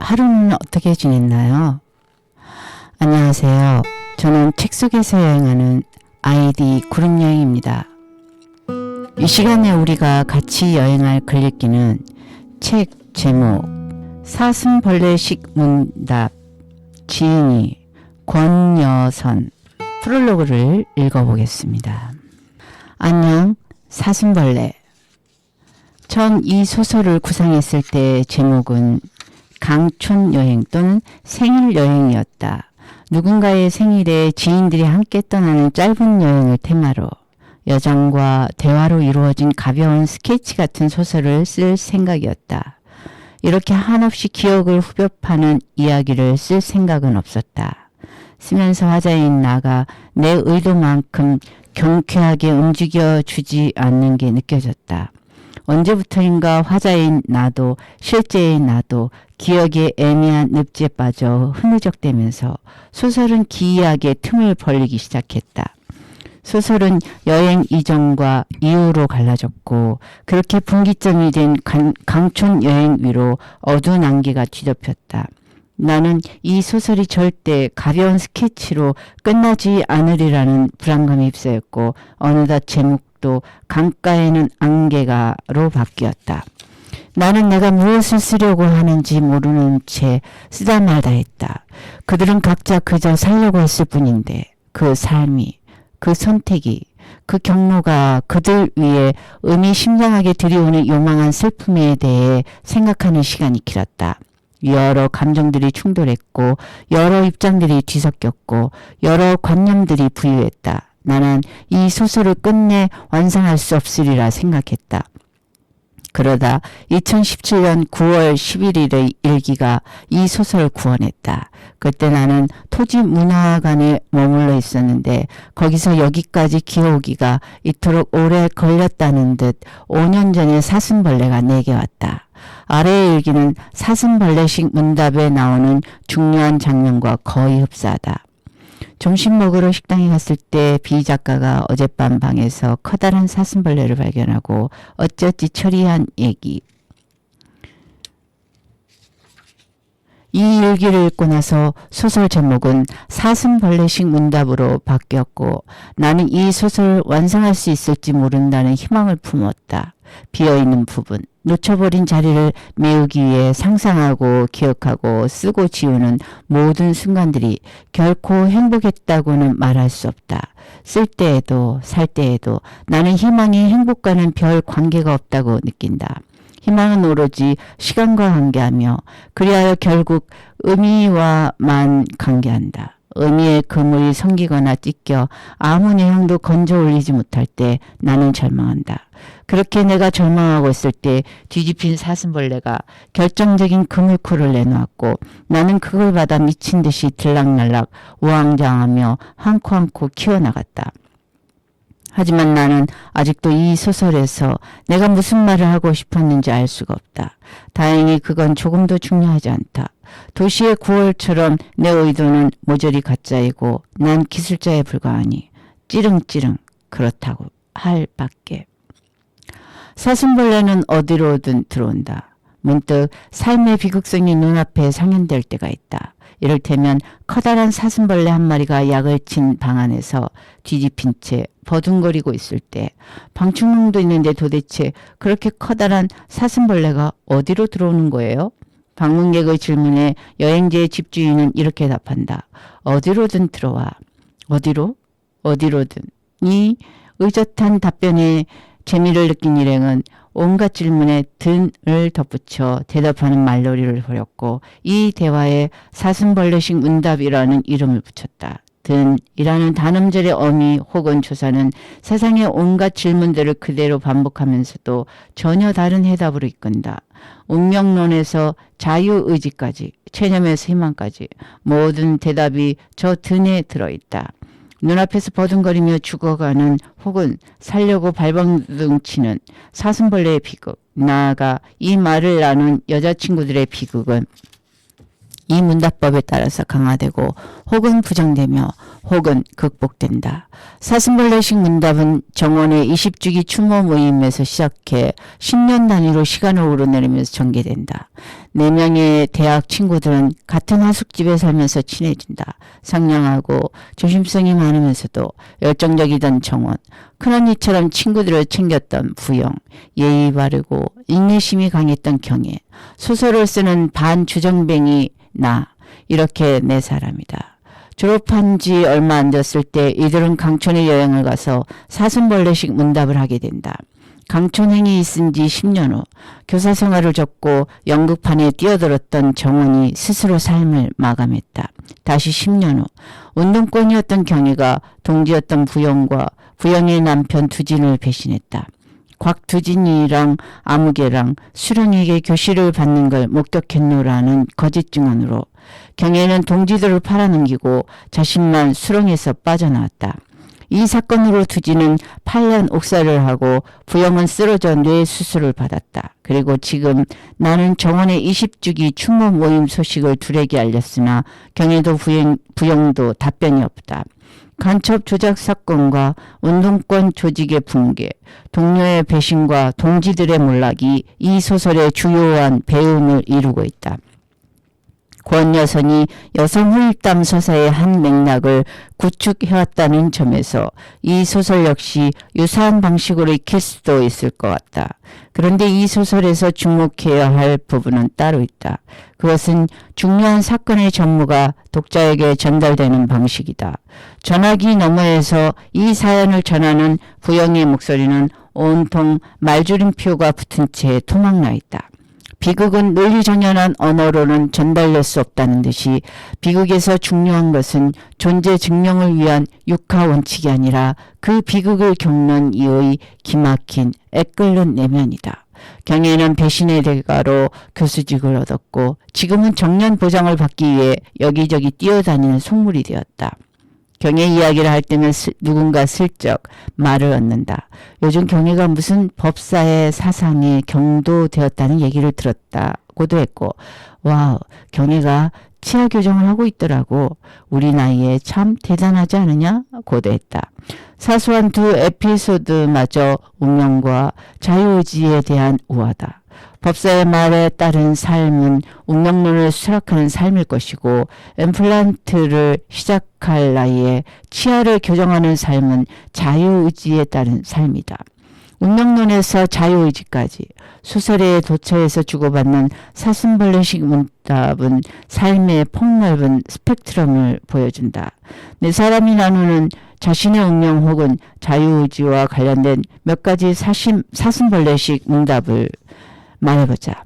하루는 어떻게 지냈나요? 안녕하세요. 저는 책 속에서 여행하는 아이디 그룹여행입니다. 이 시간에 우리가 같이 여행할 글읽기는 책 제목 사슴벌레식 문답 지은이 권여선 프롤로그를 읽어보겠습니다. 안녕 사슴벌레. 처음 이 소설을 구상했을 때 제목은 강촌여행 또는 생일여행이었다. 누군가의 생일에 지인들이 함께 떠나는 짧은 여행을 테마로 여장과 대화로 이루어진 가벼운 스케치 같은 소설을 쓸 생각이었다. 이렇게 한없이 기억을 후벼 파는 이야기를 쓸 생각은 없었다. 쓰면서 화자인 나가 내 의도만큼 경쾌하게 움직여주지 않는 게 느껴졌다. 언제부터인가 화자인 나도 실제인 나도 기억의 애매한 늪지에 빠져 흐느적대면서 소설은 기이하게 틈을 벌리기 시작했다. 소설은 여행 이전과 이후로 갈라졌고 그렇게 분기점이 된 강촌 여행 위로 어두운 안개가 뒤덮였다. 나는 이 소설이 절대 가벼운 스케치로 끝나지 않으리라는 불안감이 휩싸였고 어느덧 제목도 강가에는 안개가로 바뀌었다. 나는 내가 무엇을 쓰려고 하는지 모르는 채 쓰다 말다 했다. 그들은 각자 그저 살려고 했을 뿐인데 그 삶이, 그 선택이, 그 경로가 그들 위에 의미심장하게 들이오는 요망한 슬픔에 대해 생각하는 시간이 길었다. 여러 감정들이 충돌했고 여러 입장들이 뒤섞였고 여러 관념들이 부유했다. 나는 이 소설을 끝내 완성할 수 없으리라 생각했다. 그러다 2017년 9월 11일의 일기가 이 소설을 구원했다. 그때 나는 토지문화관에 머물러 있었는데 거기서 여기까지 기어오기가 이토록 오래 걸렸다는 듯 5년 전에 사슴벌레가 내게 왔다. 아래의 일기는 사슴벌레식 문답에 나오는 중요한 장면과 거의 흡사하다. 점심 먹으러 식당에 갔을 때 비 작가가 어젯밤 방에서 커다란 사슴벌레를 발견하고 어찌어찌 처리한 얘기. 이 일기를 읽고 나서 소설 제목은 사슴벌레식 문답으로 바뀌었고 나는 이 소설을 완성할 수 있을지 모른다는 희망을 품었다. 비어있는 부분, 놓쳐버린 자리를 메우기 위해 상상하고 기억하고 쓰고 지우는 모든 순간들이 결코 행복했다고는 말할 수 없다. 쓸 때에도 살 때에도 나는 희망이 행복과는 별 관계가 없다고 느낀다. 희망은 오로지 시간과 관계하며 그리하여 결국 의미와만 관계한다. 의미의 그물이 성기거나 찢겨 아무 내용도 건져 올리지 못할 때 나는 절망한다. 그렇게 내가 절망하고 있을 때 뒤집힌 사슴벌레가 결정적인 그물코를 내놓았고 나는 그걸 받아 미친 듯이 들락날락 우왕좌왕하며 한 코 한 코 키워나갔다. 하지만 나는 아직도 이 소설에서 내가 무슨 말을 하고 싶었는지 알 수가 없다. 다행히 그건 조금도 중요하지 않다. 도시의 9월처럼 내 의도는 모조리 가짜이고 난 기술자에 불과하니 찌릉찌릉 그렇다고 할 밖에. 사슴벌레는 어디로든 들어온다. 문득 삶의 비극성이 눈앞에 상연될 때가 있다. 이를테면 커다란 사슴벌레 한 마리가 약을 친 방 안에서 뒤집힌 채 버둥거리고 있을 때 방충망도 있는데 도대체 그렇게 커다란 사슴벌레가 어디로 들어오는 거예요? 방문객의 질문에 여행지의 집주인은 이렇게 답한다. 어디로든 들어와. 어디로? 어디로든. 이 의젓한 답변에 재미를 느낀 일행은 온갖 질문에 든을 덧붙여 대답하는 말놀이를 벌였고 이 대화에 사슴벌레식 문답이라는 이름을 붙였다. 든이라는 단음절의 어미 혹은 조사는 세상의 온갖 질문들을 그대로 반복하면서도 전혀 다른 해답으로 이끈다. 운명론에서 자유의지까지, 체념에서 희망까지 모든 대답이 저 든에 들어있다. 눈앞에서 버둥거리며 죽어가는 혹은 살려고 발버둥치는 사슴벌레의 비극, 나아가 이 말을 나눈 여자친구들의 비극은 이 문답법에 따라서 강화되고 혹은 부정되며 혹은 극복된다. 사슴벌레식 문답은 정원의 20주기 추모 모임에서 시작해 10년 단위로 시간을 오르내리면서 전개된다. 4명의 대학 친구들은 같은 하숙집에 살면서 친해진다. 상냥하고 조심성이 많으면서도 열정적이던 정원, 큰언니처럼 친구들을 챙겼던 부영, 예의 바르고 인내심이 강했던 경애, 소설을 쓰는 반주정뱅이 나, 이렇게 4사람이다. 졸업한 지 얼마 안 됐을 때 이들은 강촌에 여행을 가서 사슴벌레식 문답을 하게 된다. 강촌행이 있은 지 10년 후 교사 생활을 접고 연극판에 뛰어들었던 정원이 스스로 삶을 마감했다. 다시 10년 후 운동권이었던 경희가 동지였던 부영과 부영의 남편 두진을 배신했다. 곽두진이랑 아무개랑 수령에게 교시를 받는 걸 목격했노라는 거짓 증언으로 경혜는 동지들을 팔아넘기고 자신만 수령에서 빠져나왔다. 이 사건으로 두진은 8년 옥살이를 하고 부영은 쓰러져 뇌 수술을 받았다. 그리고 지금 나는 정원의 20주기 추모 모임 소식을 둘에게 알렸으나 경혜도 부영도 답변이 없다. 간첩 조작 사건과 운동권 조직의 붕괴, 동료의 배신과 동지들의 몰락이 이 소설의 주요한 배움을 이루고 있다. 권여선이 여성 후일담 서사의 한 맥락을 구축해왔다는 점에서 이 소설 역시 유사한 방식으로 익힐 수도 있을 것 같다. 그런데 이 소설에서 주목해야 할 부분은 따로 있다. 그것은 중요한 사건의 전무가 독자에게 전달되는 방식이다. 전화기 너머에서 이 사연을 전하는 부영의 목소리는 온통 말줄임표가 붙은 채 토막나 있다. 비극은 논리정연한 언어로는 전달될 수 없다는 듯이 비극에서 중요한 것은 존재 증명을 위한 육하 원칙이 아니라 그 비극을 겪는 이의 기막힌 애끓는 내면이다. 경혜는 배신의 대가로 교수직을 얻었고 지금은 정년 보장을 받기 위해 여기저기 뛰어다니는 속물이 되었다. 경혜 이야기를 할 때면 누군가 슬쩍 말을 얻는다. 요즘 경혜가 무슨 법사의 사상에 경도되었다는 얘기를 들었다고도 했고, 와우, 경혜가 치아 교정을 하고 있더라고. 우리 나이에 참 대단하지 않으냐? 고대했다. 사소한 두 에피소드마저 운명과 자유의지에 대한 우화다. 법사의 말에 따른 삶은 운명론을 수락하는 삶일 것이고 임플란트를 시작할 나이에 치아를 교정하는 삶은 자유의지에 따른 삶이다. 운명론에서 자유의지까지 소설의 도처에서 주고받는 사슴벌레식 문답은 삶의 폭넓은 스펙트럼을 보여준다. 4사람이 나누는 자신의 운명 혹은 자유의지와 관련된 몇 가지 사슴벌레식 문답을 말해보자.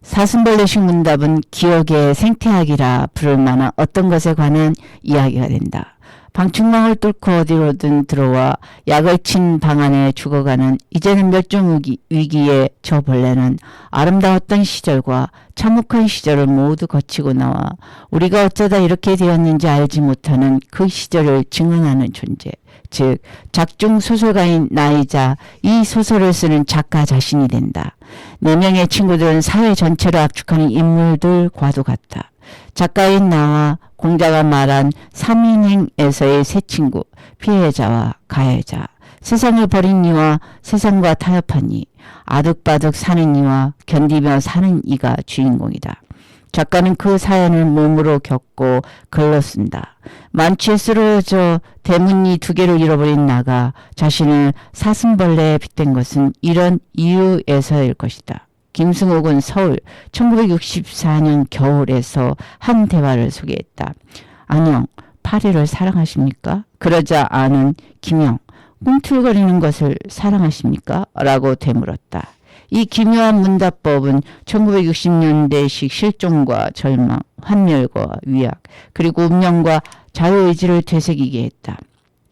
사슴벌레식 문답은 기억의 생태학이라 부를 만한 어떤 것에 관한 이야기가 된다. 방충망을 뚫고 어디로든 들어와 약을 친 방 안에 죽어가는 이제는 멸종 위기의 저 벌레는 아름다웠던 시절과 참혹한 시절을 모두 거치고 나와 우리가 어쩌다 이렇게 되었는지 알지 못하는 그 시절을 증언하는 존재. 즉 작중 소설가인 나이자 이 소설을 쓰는 작가 자신이 된다. 4명의 친구들은 사회 전체를 압축하는 인물들과도 같다. 작가인 나와 공자가 말한 3인행에서의 세 친구, 피해자와 가해자, 세상을 버린 이와 세상과 타협한 이, 아득바득 사는 이와 견디며 사는 이가 주인공이다. 작가는 그 사연을 몸으로 겪고 글로 쓴다. 만취에 쓰러져 대문니 2개를 잃어버린 나가 자신을 사슴벌레에 빗댄 것은 이런 이유에서일 것이다. 김승옥은 서울 1964년 겨울에서 한 대화를 소개했다. 안녕, 파리를 사랑하십니까? 그러자 아는 김영, 꿈틀거리는 것을 사랑하십니까? 라고 되물었다. 이 기묘한 문답법은 1960년대식 실종과 절망, 환멸과 위약, 그리고 운명과 자유의지를 되새기게 했다.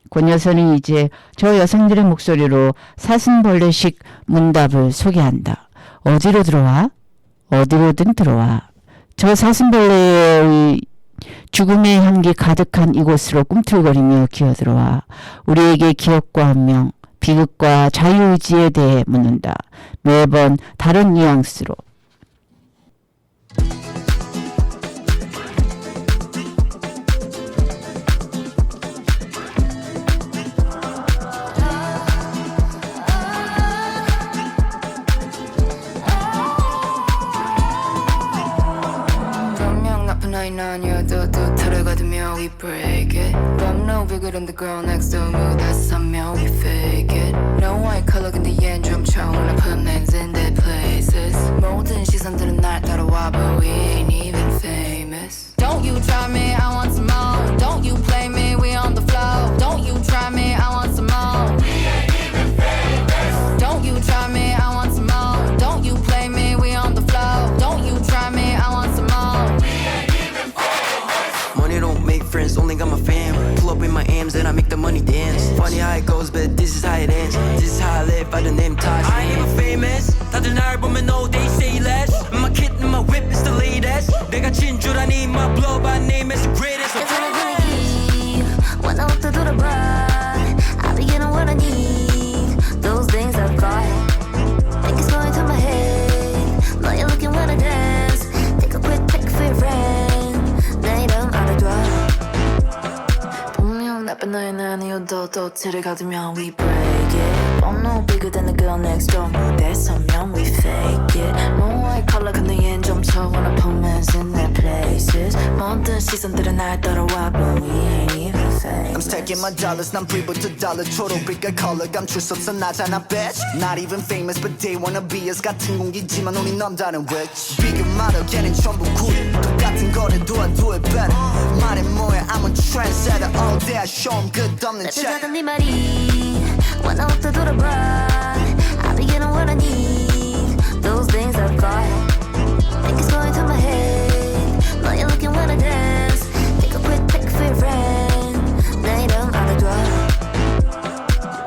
권여선은 이제 저 여성들의 목소리로 사슴벌레식 문답을 소개한다. 어디로 들어와? 어디로든 들어와. 저 사슴벌레의 죽음의 향기 가득한 이곳으로 꿈틀거리며 기어들어와 우리에게 기억과 운명, 비극과 자유의지에 대해 묻는다. 매번 다른 뉘앙스로. 나녀도 또 들어가두면 we break it I'm no bigger than the girl next door 무다서면 we fake it No white color 근데 얜 좀 처음 put names in their places 모든 시선들은 날 따라와 but we ain't even famous Don't you try me, I want some more Don't you play me, we on the floor Don't you try me, I want some more We ain't even famous Don't you try me, I want some more Don't you play me, we on the floor Don't you try me, I want some more We ain't even famous Money don't make friends, only got my fam Pull up in my M's and I make the money dance Funny how it goes, but this is how it ends This is how I live by the name Taj I ain't even famous 다들 날 보면 no they say less My kit and my whip is the latest 내가 진주라니 my blow by name is the greatest When I look to the bright, I be getting what I need. Those things I've got, think it's going to my head. Now you're looking when I dance. Take a quick pic for your friend. 내 이름 알아둬. 분명 나쁜 너의 아니어도 또 들어가두면 we break it. I'm no bigger than the girl next door. 무대 서면 we fake it. No white color 근데 얜 좀 wanna put men's in their places. 모든 시선들은 날 따라와 but we ain't even famous. I'm stacking my dollars 난 불부터 달러 초록빛깔 컬러 감출 수 없어 나잖아 bitch Not even famous but they wanna be us 같은 공기지만 우리 남자는 rich 비교 말어 걔는 전부 cool 똑같은 거를 do I do it better 말해 뭐해 I'm a trendsetter all day I show 'em 끝없는 check 작은 네 말이 When I look to the bright, I be getting what I need. Those things I've got, think it's going to my head. Now you're looking when I dance. Take a quick pic for your friend. 내 이름 알아둬.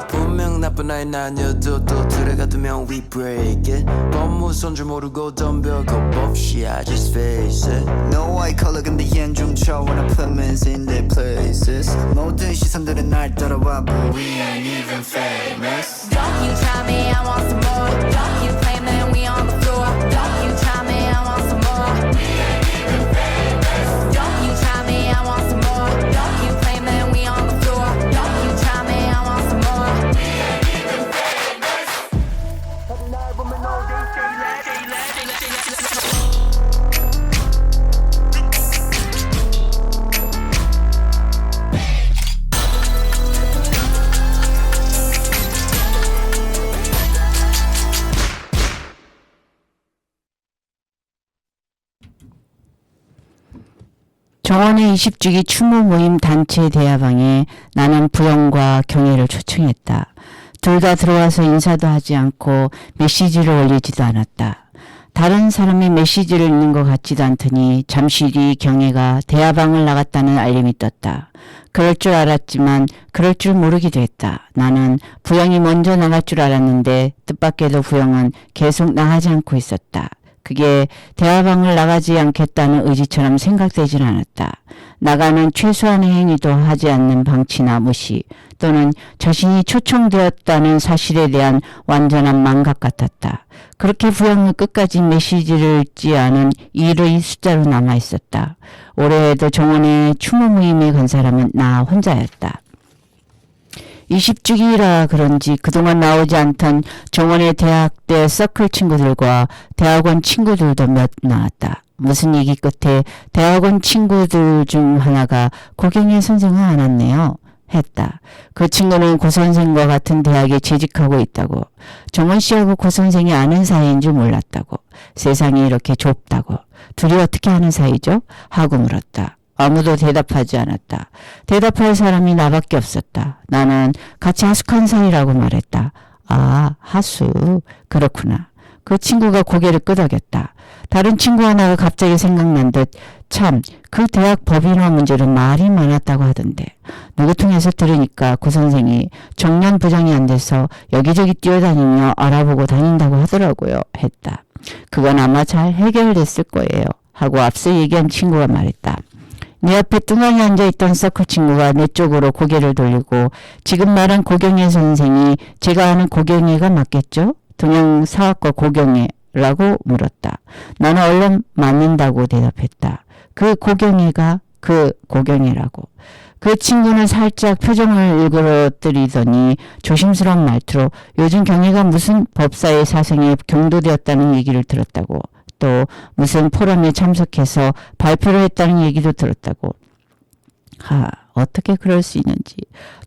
분명 나쁜 아이 아니어도 또 들어가두면 we break it 법무선 줄 모르고 덤벼 겁 없이 I just face it No white color 근데 얜 좀 wanna put men's in their places 모든 시선들은 날 따라와 but we ain't even famous Don't you try me, I want some more. Don't you play me, we on the floor. Don't you try me, I want some more. We ain't even famous. Don't you try me, I want some more. Don't you play me, we on the floor. Don't you try me, I want some more. We ain't even famous. 다들 날 보면 no they say less say less say less say less 정원의 20주기 추모 모임 단체 대화방에 나는 부영과 경혜를 초청했다. 둘 다 들어와서 인사도 하지 않고 메시지를 올리지도 않았다. 다른 사람이 메시지를 읽는 것 같지도 않더니 잠시 뒤 경혜가 대화방을 나갔다는 알림이 떴다. 그럴 줄 알았지만 그럴 줄 모르기도 했다. 나는 부영이 먼저 나갈 줄 알았는데 뜻밖에도 부영은 계속 나가지 않고 있었다. 그게 대화방을 나가지 않겠다는 의지처럼 생각되진 않았다. 나가는 최소한의 행위도 하지 않는 방치나 무시 또는 자신이 초청되었다는 사실에 대한 완전한 망각 같았다. 그렇게 부영은 끝까지 메시지를 읽지 않은 1의 숫자로 남아있었다. 올해에도 정원의 추모 모임에 간 사람은 나 혼자였다. 20주기라 그런지 그동안 나오지 않던 정원의 대학 때 서클 친구들과 대학원 친구들도 몇 나왔다. 무슨 얘기 끝에 대학원 친구들 중 하나가 고경혜 선생은 안 왔네요. 했다. 그 친구는 고 선생과 같은 대학에 재직하고 있다고. 정원 씨하고 고 선생이 아는 사이인 줄 몰랐다고. 세상이 이렇게 좁다고. 둘이 어떻게 아는 사이죠? 하고 물었다. 아무도 대답하지 않았다. 대답할 사람이 나밖에 없었다. 나는 같이 하숙한 사이라고 말했다. 아, 하숙. 그렇구나. 그 친구가 고개를 끄덕였다. 다른 친구 하나가 갑자기 생각난 듯 참, 그 대학 법인화 문제로 말이 많았다고 하던데. 누구 통해서 들으니까 고 선생이 정년 부장이 안 돼서 여기저기 뛰어다니며 알아보고 다닌다고 하더라고요. 했다. 그건 아마 잘 해결됐을 거예요. 하고 앞서 얘기한 친구가 말했다. 내 앞에 뚱하게 앉아있던 서클 친구가 내 쪽으로 고개를 돌리고 지금 말한 고경혜 선생이 제가 아는 고경혜가 맞겠죠? 동양사학과 고경혜라고 물었다. 나는 얼른 맞는다고 대답했다. 그 고경혜가 그 고경혜라고. 그 친구는 살짝 표정을 일그러뜨리더니 조심스러운 말투로 요즘 경혜가 무슨 법사의 사생에 경도되었다는 얘기를 들었다고. 또 무슨 포럼에 참석해서 발표를 했다는 얘기도 들었다고. 어떻게 그럴 수 있는지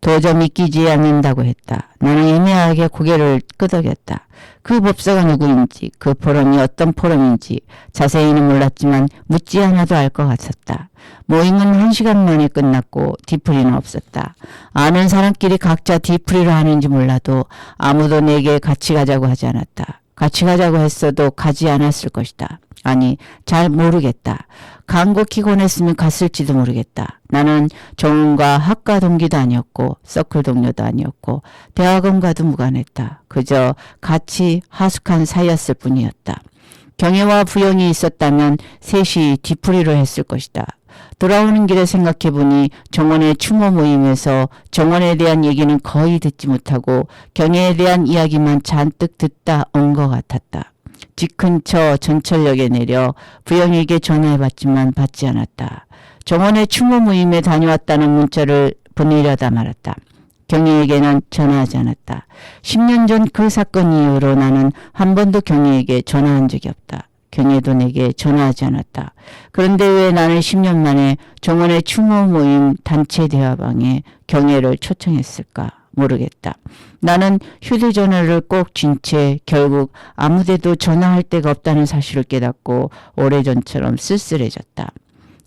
도저히 믿기지 않는다고 했다. 나는 애매하게 고개를 끄덕였다. 그 법사가 누구인지, 그 포럼이 어떤 포럼인지 자세히는 몰랐지만 묻지 않아도 알 것 같았다. 모임은 1시간 만에 끝났고 뒤풀이는 없었다. 아는 사람끼리 각자 뒤풀이를 하는지 몰라도 아무도 내게 같이 가자고 하지 않았다. 같이 가자고 했어도 가지 않았을 것이다. 아니, 잘 모르겠다. 간곡히 권했으면 갔을지도 모르겠다. 나는 정은과 학과 동기도 아니었고 서클 동료도 아니었고 대학원과도 무관했다. 그저 같이 하숙한 사이였을 뿐이었다. 경혜와 부영이 있었다면 셋이 뒤풀이를 했을 것이다. 돌아오는 길에 생각해보니 정원의 추모 모임에서 정원에 대한 얘기는 거의 듣지 못하고 경혜에 대한 이야기만 잔뜩 듣다 온 것 같았다. 집 근처 전철역에 내려 부영에게 전화해봤지만 받지 않았다. 정원의 추모 모임에 다녀왔다는 문자를 보내려다 말았다. 경혜에게는 전화하지 않았다. 10년 전 그 사건 이후로 나는 한 번도 경혜에게 전화한 적이 없다. 경혜도 내게 전화하지 않았다. 그런데 왜 나는 10년 만에 정원의 추모 모임 단체 대화방에 경혜를 초청했을까? 모르겠다. 나는 휴대전화를 꼭 쥔 채 결국 아무데도 전화할 데가 없다는 사실을 깨닫고 오래전처럼 쓸쓸해졌다.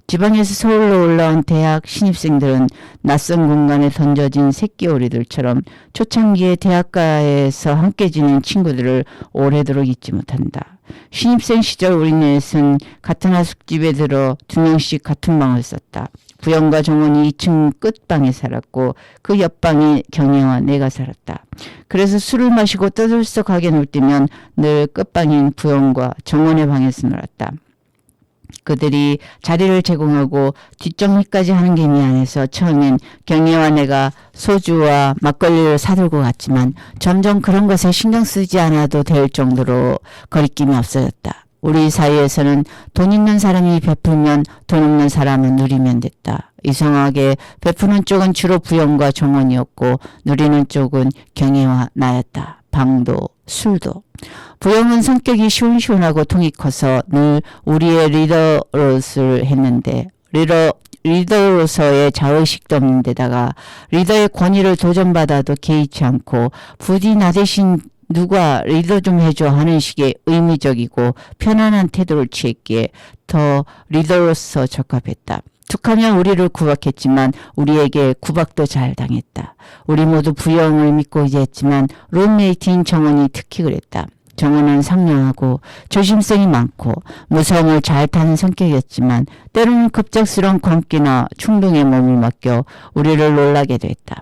지방에서 서울로 올라온 대학 신입생들은 낯선 공간에 던져진 새끼오리들처럼 초창기에 대학가에서 함께 지낸 친구들을 오래도록 잊지 못한다. 신입생 시절 우리넷은 같은 하숙집에 들어 2명씩 같은 방을 썼다. 부영과 정원이 2층 끝방에 살았고 그 옆방에 경혜와 내가 살았다. 그래서 술을 마시고 떠들썩하게 놀 때면 늘 끝방인 부영과 정원의 방에서 놀았다. 그들이 자리를 제공하고 뒷정리까지 하는 게 미안해서 처음엔 경혜와 내가 소주와 막걸리를 사들고 갔지만 점점 그런 것에 신경 쓰지 않아도 될 정도로 거리낌이 없어졌다. 우리 사이에서는 돈 있는 사람이 베풀면 돈 없는 사람은 누리면 됐다. 이상하게 베푸는 쪽은 주로 부영과 정원이었고 누리는 쪽은 경혜와 나였다. 방도 술도. 부영은 성격이 시원시원하고 통이 커서 늘 우리의 리더로서를 했는데 리더로서의 자의식도 없는 데다가 리더의 권위를 도전받아도 개의치 않고 부디 나 대신 누가 리더 좀 해줘 하는 식의 의미적이고 편안한 태도를 취했기에 더 리더로서 적합했다. 툭하면 우리를 구박했지만 우리에게 구박도 잘 당했다. 우리 모두 부영을 믿고 의지했지만 룸메이트인 정원이 특히 그랬다. 정원은 상냥하고 조심성이 많고 무서움을 잘 타는 성격이었지만 때로는 급작스러운 광기나 충동에 몸을 맡겨 우리를 놀라게도 했다.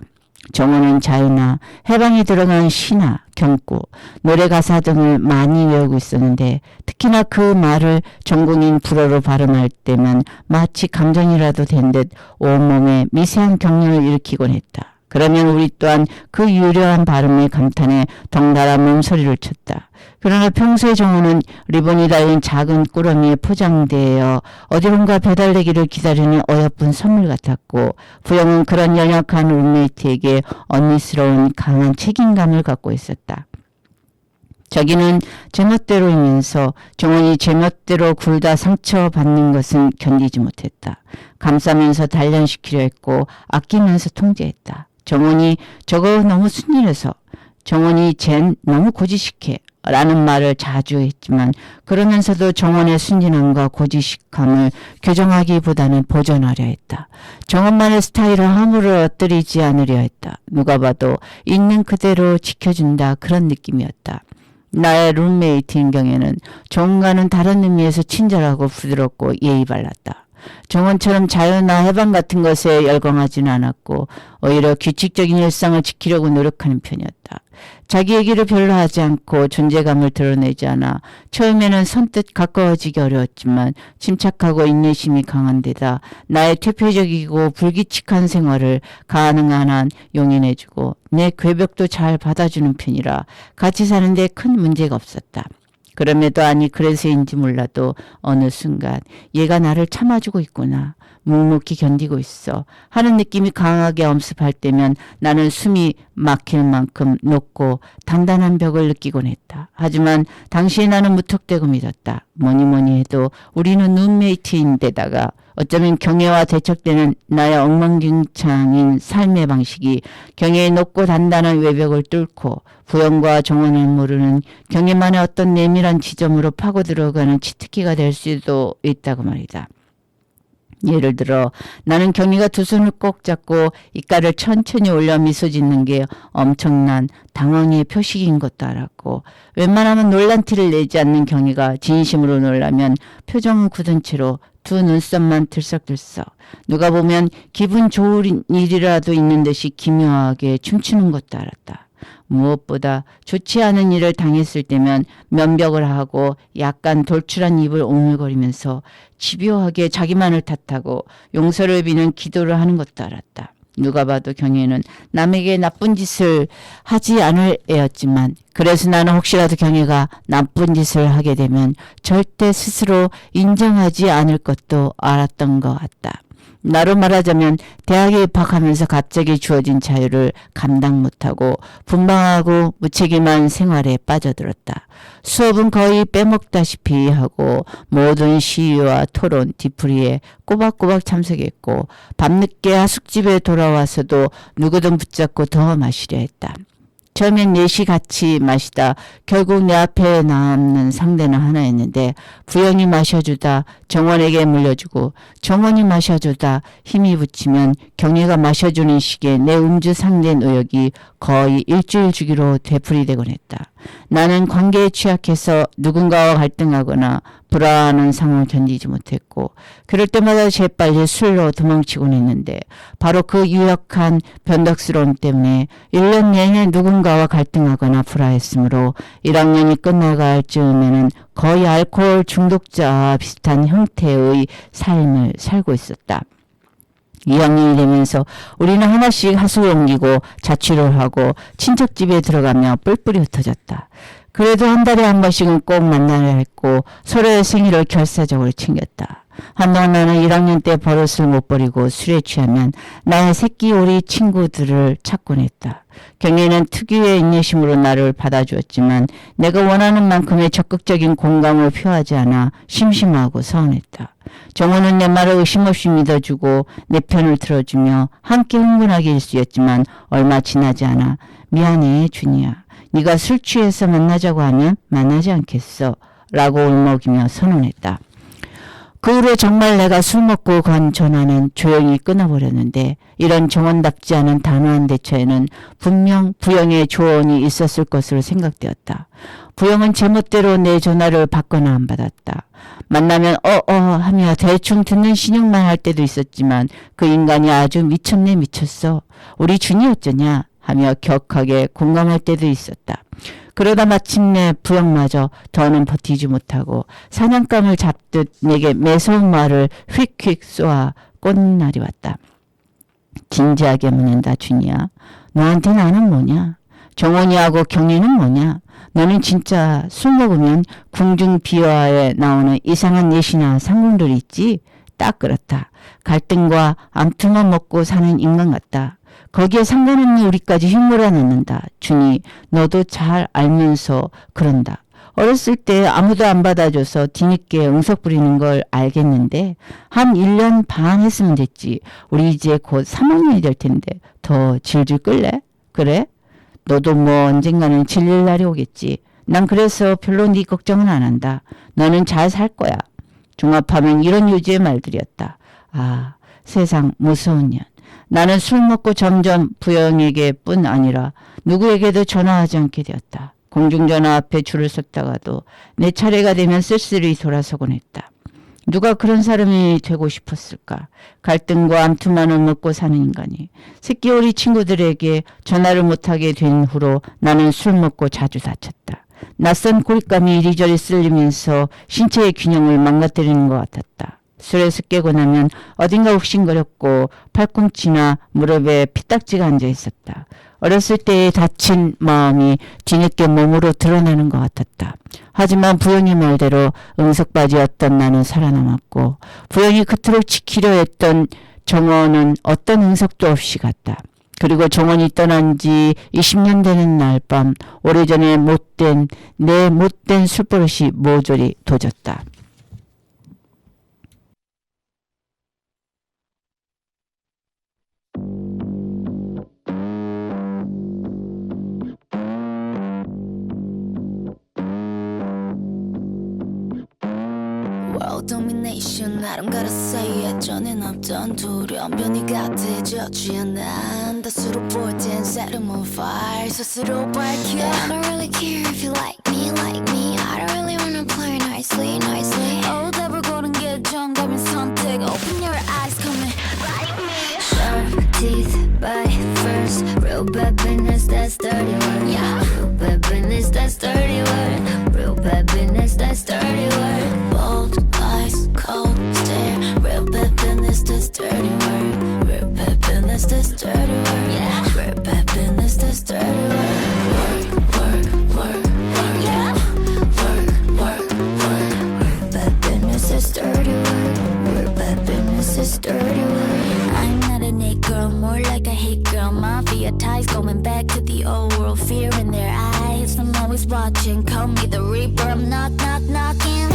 정원은 자유나 해방이 들어간 시나 경구, 노래 가사 등을 많이 외우고 있었는데 특히나 그 말을 전국인 불어로 발음할 때면 마치 감정이라도 된 듯 온몸에 미세한 경련을 일으키곤 했다. 그러면 우리 또한 그 유려한 발음에 감탄해 덩달아 몸소리를 쳤다. 그러나 평소에 정원은 리본이 달린 작은 꾸러미에 포장되어 어디론가 배달되기를 기다리는 어여쁜 선물 같았고 부영은 그런 연약한 룸메이트에게 언니스러운 강한 책임감을 갖고 있었다. 자기는 제멋대로이면서 정원이 제멋대로 굴다 상처받는 것은 견디지 못했다. 감싸면서 단련시키려 했고 아끼면서 통제했다. 정원이 저거 너무 순진해서 정원이 쟨 너무 고지식해 라는 말을 자주 했지만 그러면서도 정원의 순진함과 고지식함을 교정하기보다는 보존하려 했다. 정원만의 스타일을 함부로 엎드리지 않으려 했다. 누가 봐도 있는 그대로 지켜준다 그런 느낌이었다. 나의 룸메이트인 경에는 정원과는 다른 의미에서 친절하고 부드럽고 예의 발랐다. 정원처럼 자유나 해방 같은 것에 열광하지는 않았고 오히려 규칙적인 일상을 지키려고 노력하는 편이었다. 자기 얘기를 별로 하지 않고 존재감을 드러내지 않아 처음에는 선뜻 가까워지기 어려웠지만 침착하고 인내심이 강한 데다 나의 퇴폐적이고 불규칙한 생활을 가능한 한 용인해주고 내 궤벽도 잘 받아주는 편이라 같이 사는데 큰 문제가 없었다. 그럼에도 아니 그래서인지 몰라도 어느 순간 얘가 나를 참아주고 있구나. 묵묵히 견디고 있어 하는 느낌이 강하게 엄습할 때면 나는 숨이 막힐 만큼 높고 단단한 벽을 느끼곤 했다. 하지만 당시에 나는 무턱대고 믿었다. 뭐니 해도 우리는 룸메이트인데다가 어쩌면 경애와 대척되는 나의 엉망진창인 삶의 방식이 경애의 높고 단단한 외벽을 뚫고 부영과 정원을 모르는 경애만의 어떤 내밀한 지점으로 파고 들어가는 치트키가 될 수도 있다고 말이다. 예를 들어 나는 경희가 두 손을 꼭 잡고 입가를 천천히 올려 미소 짓는 게 엄청난 당황의 표식인 것도 알았고 웬만하면 놀란 티를 내지 않는 경희가 진심으로 놀라면 표정은 굳은 채로 두 눈썹만 들썩들썩 누가 보면 기분 좋은 일이라도 있는 듯이 기묘하게 춤추는 것도 알았다. 무엇보다 좋지 않은 일을 당했을 때면 면벽을 하고 약간 돌출한 입을 오물거리면서 집요하게 자기만을 탓하고 용서를 비는 기도를 하는 것도 알았다. 누가 봐도 경혜는 남에게 나쁜 짓을 하지 않을 애였지만 그래서 나는 혹시라도 경혜가 나쁜 짓을 하게 되면 절대 스스로 인정하지 않을 것도 알았던 것 같다. 나로 말하자면 대학에 입학하면서 갑자기 주어진 자유를 감당 못하고 분방하고 무책임한 생활에 빠져들었다. 수업은 거의 빼먹다시피 하고 모든 시위와 토론, 뒤풀이에 꼬박꼬박 참석했고 밤늦게 하숙집에 돌아와서도 누구든 붙잡고 더 마시려 했다. 처음엔 넷이 같이 마시다 결국 내 앞에 남는 상대는 하나였는데 부영이 마셔주다 정원에게 물려주고 정원이 마셔주다 힘이 붙이면 경혜가 마셔주는 식의 내 음주 상대 노역이 거의 일주일 주기로 되풀이되곤 했다. 나는 관계에 취약해서 누군가와 갈등하거나 불안한 상황을 견디지 못했고 그럴 때마다 재빨리 술로 도망치곤 했는데 바로 그 유력한 변덕스러움 때문에 1년 내내 누군가와 갈등하거나 불화했으므로 1학년이 끝나갈 즈음에는 거의 알코올 중독자와 비슷한 형태의 삶을 살고 있었다. 2학년이 되면서 우리는 하나씩 하숙을 옮기고 자취를 하고 친척집에 들어가며 뿔뿔이 흩어졌다. 그래도 한 달에 한 번씩은 꼭 만나려 했고 서로의 생일을 결사적으로 챙겼다. 한동안 나는 1학년 때 버릇을 못 버리고 술에 취하면 나의 새끼 오리 친구들을 찾곤 했다. 경혜는 특유의 인내심으로 나를 받아주었지만 내가 원하는 만큼의 적극적인 공감을 표하지 않아 심심하고 서운했다. 정호는 내 말을 의심 없이 믿어주고 내 편을 들어주며 함께 흥분하게 일쑤였지만 얼마 지나지 않아 미안해 준이야. 네가 술 취해서 만나자고 하면 만나지 않겠어 라고 울먹이며 선언했다. 그 후로 정말 내가 술 먹고 건 전화는 조용히 끊어버렸는데 이런 정원답지 않은 단호한 대처에는 분명 부영의 조언이 있었을 것으로 생각되었다. 부영은 제멋대로 내 전화를 받거나 안 받았다. 만나면 하며 대충 듣는 신용만 할 때도 있었지만 그 인간이 아주 미쳤네 미쳤어. 우리 준이 어쩌냐 하며 격하게 공감할 때도 있었다. 그러다 마침내 부영마저 더는 버티지 못하고 사냥감을 잡듯 내게 매서운 말을 휙휙 쏘아 꽂는 날이 왔다. 진지하게 묻는다 준이야. 너한테 나는 뭐냐? 정원이하고 경희는 뭐냐? 너는 진짜 술 먹으면 궁중비화에 나오는 이상한 예시나 상궁들 있지? 딱 그렇다. 갈등과 암투만 먹고 사는 인간 같다. 거기에 상관없는 우리까지 휘몰아 넣는다. 준이 너도 잘 알면서 그런다. 어렸을 때 아무도 안 받아줘서 뒤늦게 응석 부리는 걸 알겠는데 한 1년 반 했으면 됐지. 우리 이제 곧 3학년이 될 텐데 더 질질 끌래? 그래? 너도 뭐 언젠가는 질릴 날이 오겠지. 난 그래서 별로 네 걱정은 안 한다. 너는 잘 살 거야. 종합하면 이런 유지의 말들이었다. 아, 세상 무서운 년. 나는 술 먹고 점점 부영에게 뿐 아니라 누구에게도 전화하지 않게 되었다. 공중전화 앞에 줄을 섰다가도 내 차례가 되면 쓸쓸히 돌아서곤 했다. 누가 그런 사람이 되고 싶었을까? 갈등과 암투만을 먹고 사는 인간이. 새끼오리 친구들에게 전화를 못하게 된 후로 나는 술 먹고 자주 다쳤다. 낯선 고립감이 이리저리 쓸리면서 신체의 균형을 망가뜨리는 것 같았다. 술에서 깨고 나면 어딘가 욱신거렸고 팔꿈치나 무릎에 피딱지가 앉아 있었다. 어렸을 때의 다친 마음이 뒤늦게 몸으로 드러나는 것 같았다. 하지만 부영이 말대로 응석바지였던 나는 살아남았고 부영이 그토록 지키려 했던 정원은 어떤 응석도 없이 갔다. 그리고 정원이 떠난 지 20년 되는 날 밤 오래전에 내 못된 술버릇이 모조리 도졌다. World domination I don't gotta say it 전엔 없던 두려움 변이 같아졌지 않아 다수로 볼 땐 set 'em on fire 스스로 밝혀 I don't really care if you like me I don't really wanna play nicely Oh 답을 고른 게 정답인 선택 Open your eyes come and like me Sharp teeth bite first Real bad business that's dirty work Yeah Real bad business that's dirty work Real bad business that's dirty work Bold eyes, cold stare Real bad business that's dirty work Real bad business that's dirty work Yeah Real bad business that's dirty work Work, work, work Yeah Work, work, work Real bad business that's dirty work Real bad business that's dirty work I'm not a Nick girl, more like a hit girl Mafia ties going back to the old world Fear in their eyes, I'm always watching Call me the Reaper, I'm knocking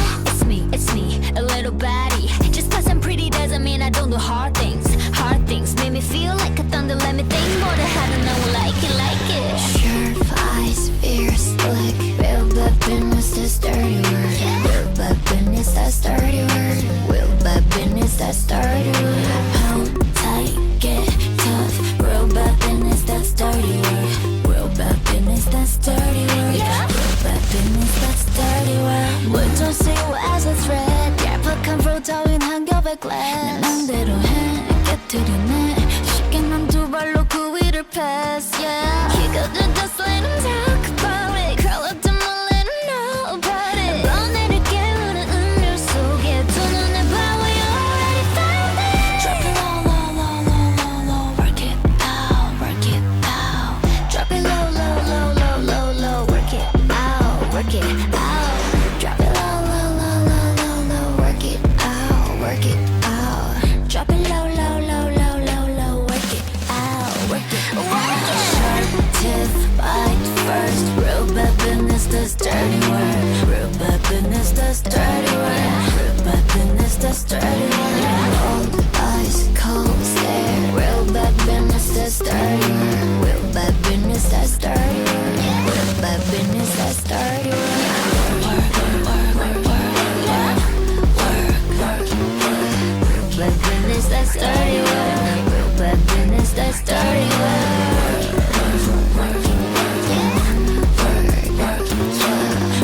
It's me, a little baddie Just cause I'm pretty doesn't mean I don't do hard things Hard things make me feel like a thunder Let me think more than how to know like it Sharp eyes, fierce look Real bad business, that's dirty work Real bad business, that's dirty work Real bad business, that's dirty work Hold tight, get tough Real bad business, that's dirty work Real bad business, that's dirty work Real bad business, that's dirty work What don't see you as a threat 얄팍한 프로 따윈 한 겹에 glass 내 맘대로 해 깨트리네 쉽게 난 두 발로 그 위를 pass yeah You got the dust let him talk about it Curl up the moon let him know about it 번뇌를 깨우는 음료 속에 두 눈을 봐 we already found it Drop it low low low low low low Work it out Drop it low low low low low low Work it out Drop it low low low low low low Work it out Drop it low low low low low low Work it out Sharp tip bite first Real bad business does dirty work Real bad business does dirty work Real bad business does dirty work Old eyes cold stare Real bad business does dirty work Real bad business does dirty work Real bad business does dirty work Bad business, that's dirty work. Real bad business, that's dirty work.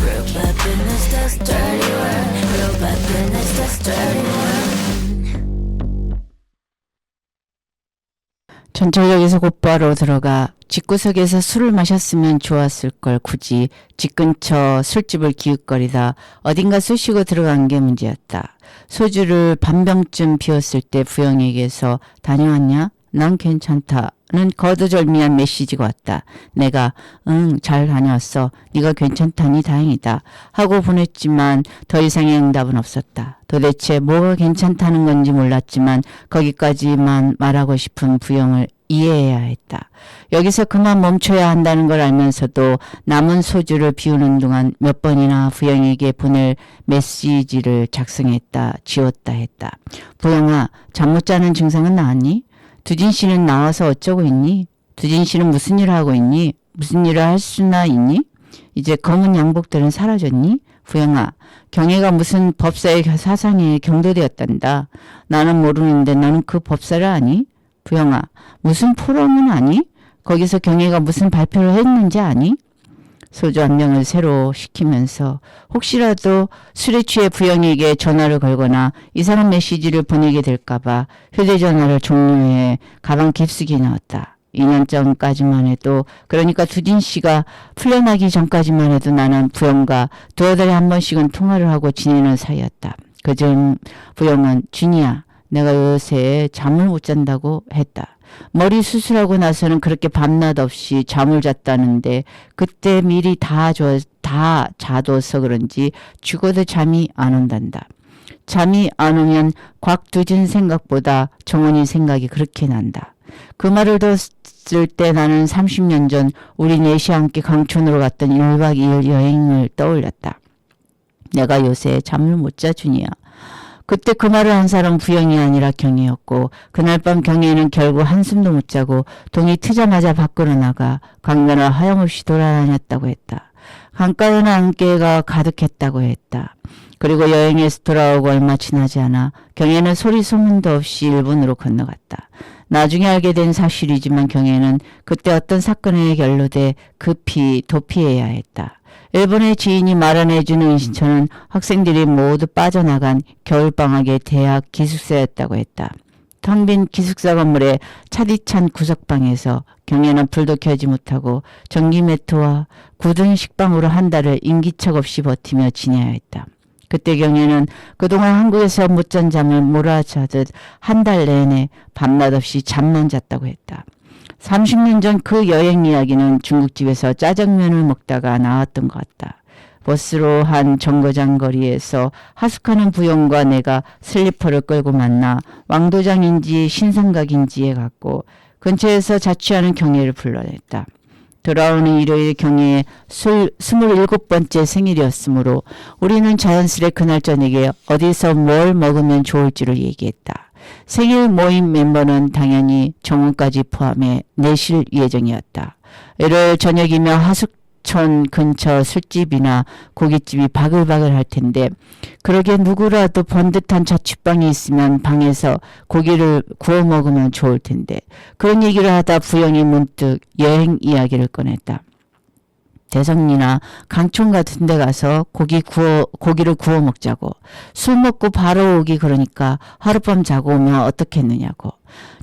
Real bad business, that's dirty work. Real bad business, that's dirty work. 전철역에서 곧바로 들어가 집구석에서 술을 마셨으면 좋았을 걸 굳이 집 근처 술집을 기웃거리다 어딘가 쑤시고 들어간 게 문제였다. 소주를 반병쯤 비웠을 때 부영에게서 다녀왔냐? 난 괜찮다는 거두절미한 메시지가 왔다. 내가 응 잘 다녀왔어. 네가 괜찮다니 다행이다 하고 보냈지만 더 이상의 응답은 없었다. 도대체 뭐가 괜찮다는 건지 몰랐지만 거기까지만 말하고 싶은 부영을 이해해야 했다. 여기서 그만 멈춰야 한다는 걸 알면서도 남은 소주를 비우는 동안 몇 번이나 부영에게 보낼 메시지를 작성했다. 지웠다 했다. 부영아, 잠 못 자는 증상은 나았니? 두진 씨는 나와서 어쩌고 있니? 두진 씨는 무슨 일을 하고 있니? 무슨 일을 할 수나 있니? 이제 검은 양복들은 사라졌니? 부영아, 경혜가 무슨 법사의 사상에 경도되었단다. 나는 모르는데 너는 그 법사를 아니? 부영아, 무슨 포럼은 아니? 거기서 경혜가 무슨 발표를 했는지 아니? 소주 한 병을 새로 시키면서 혹시라도 술에 취해 부영에게 전화를 걸거나 이상한 메시지를 보내게 될까봐 휴대전화를 종료해 가방 깊숙이 넣었다. 2년 전까지만 해도 그러니까 두진 씨가 풀려나기 전까지만 해도 나는 부영과 두어 달에 한 번씩은 통화를 하고 지내는 사이였다. 그중 부영은 준이야 내가 요새 잠을 못 잔다고 했다. 머리 수술하고 나서는 그렇게 밤낮 없이 잠을 잤다는데 그때 미리 다 자둬서 그런지 죽어도 잠이 안 온단다. 잠이 안 오면 곽두진 생각보다 정원이 생각이 그렇게 난다. 그 말을 들었을 때 나는 30년 전 우리 넷이 함께 강촌으로 갔던 1박 2일 여행을 떠올렸다. 내가 요새 잠을 못 자주니야. 그때 그 말을 한 사람 부영이 아니라 경혜였고 그날 밤 경혜는 결국 한숨도 못 자고 동이 트자마자 밖으로 나가 강변을 하염없이 돌아다녔다고 했다. 강가에는 안개가 가득했다고 했다. 그리고 여행에서 돌아오고 얼마 지나지 않아 경혜는 소리 소문도 없이 일본으로 건너갔다. 나중에 알게 된 사실이지만 경혜는 그때 어떤 사건에 연루돼 급히 도피해야 했다. 일본의 지인이 마련해주는 인신처는 학생들이 모두 빠져나간 겨울방학의 대학 기숙사였다고 했다. 텅 빈 기숙사 건물의 차디찬 구석방에서 경혜는 불도 켜지 못하고 전기 매트와 굳은 식빵으로 한 달을 인기척 없이 버티며 지내야 했다. 그때 경혜는 그동안 한국에서 못 잔 잠을 몰아자듯 한 달 내내 밤낮 없이 잠만 잤다고 했다. 30년 전 그 여행 이야기는 중국집에서 짜장면을 먹다가 나왔던 것 같다. 버스로 한 정거장 거리에서 하숙하는 부영과 내가 슬리퍼를 끌고 만나 왕도장인지 신상각인지에 갔고 근처에서 자취하는 경혜를 불러냈다. 돌아오는 일요일 경혜의 27번째 생일이었으므로 우리는 자연스레 그날 저녁에 어디서 뭘 먹으면 좋을지를 얘기했다. 생일 모임 멤버는 당연히 정훈까지 포함해 내실 예정이었다. 일요일 저녁이면 하숙촌 근처 술집이나 고깃집이 바글바글 할 텐데 그러게 누구라도 번듯한 자취방이 있으면 방에서 고기를 구워 먹으면 좋을 텐데 그런 얘기를 하다 부영이 문득 여행 이야기를 꺼냈다. 대성리나 강촌 같은 데 가서 고기를 구워 먹자고. 술 먹고 바로 오기 그러니까 하룻밤 자고 오면 어떻겠느냐고.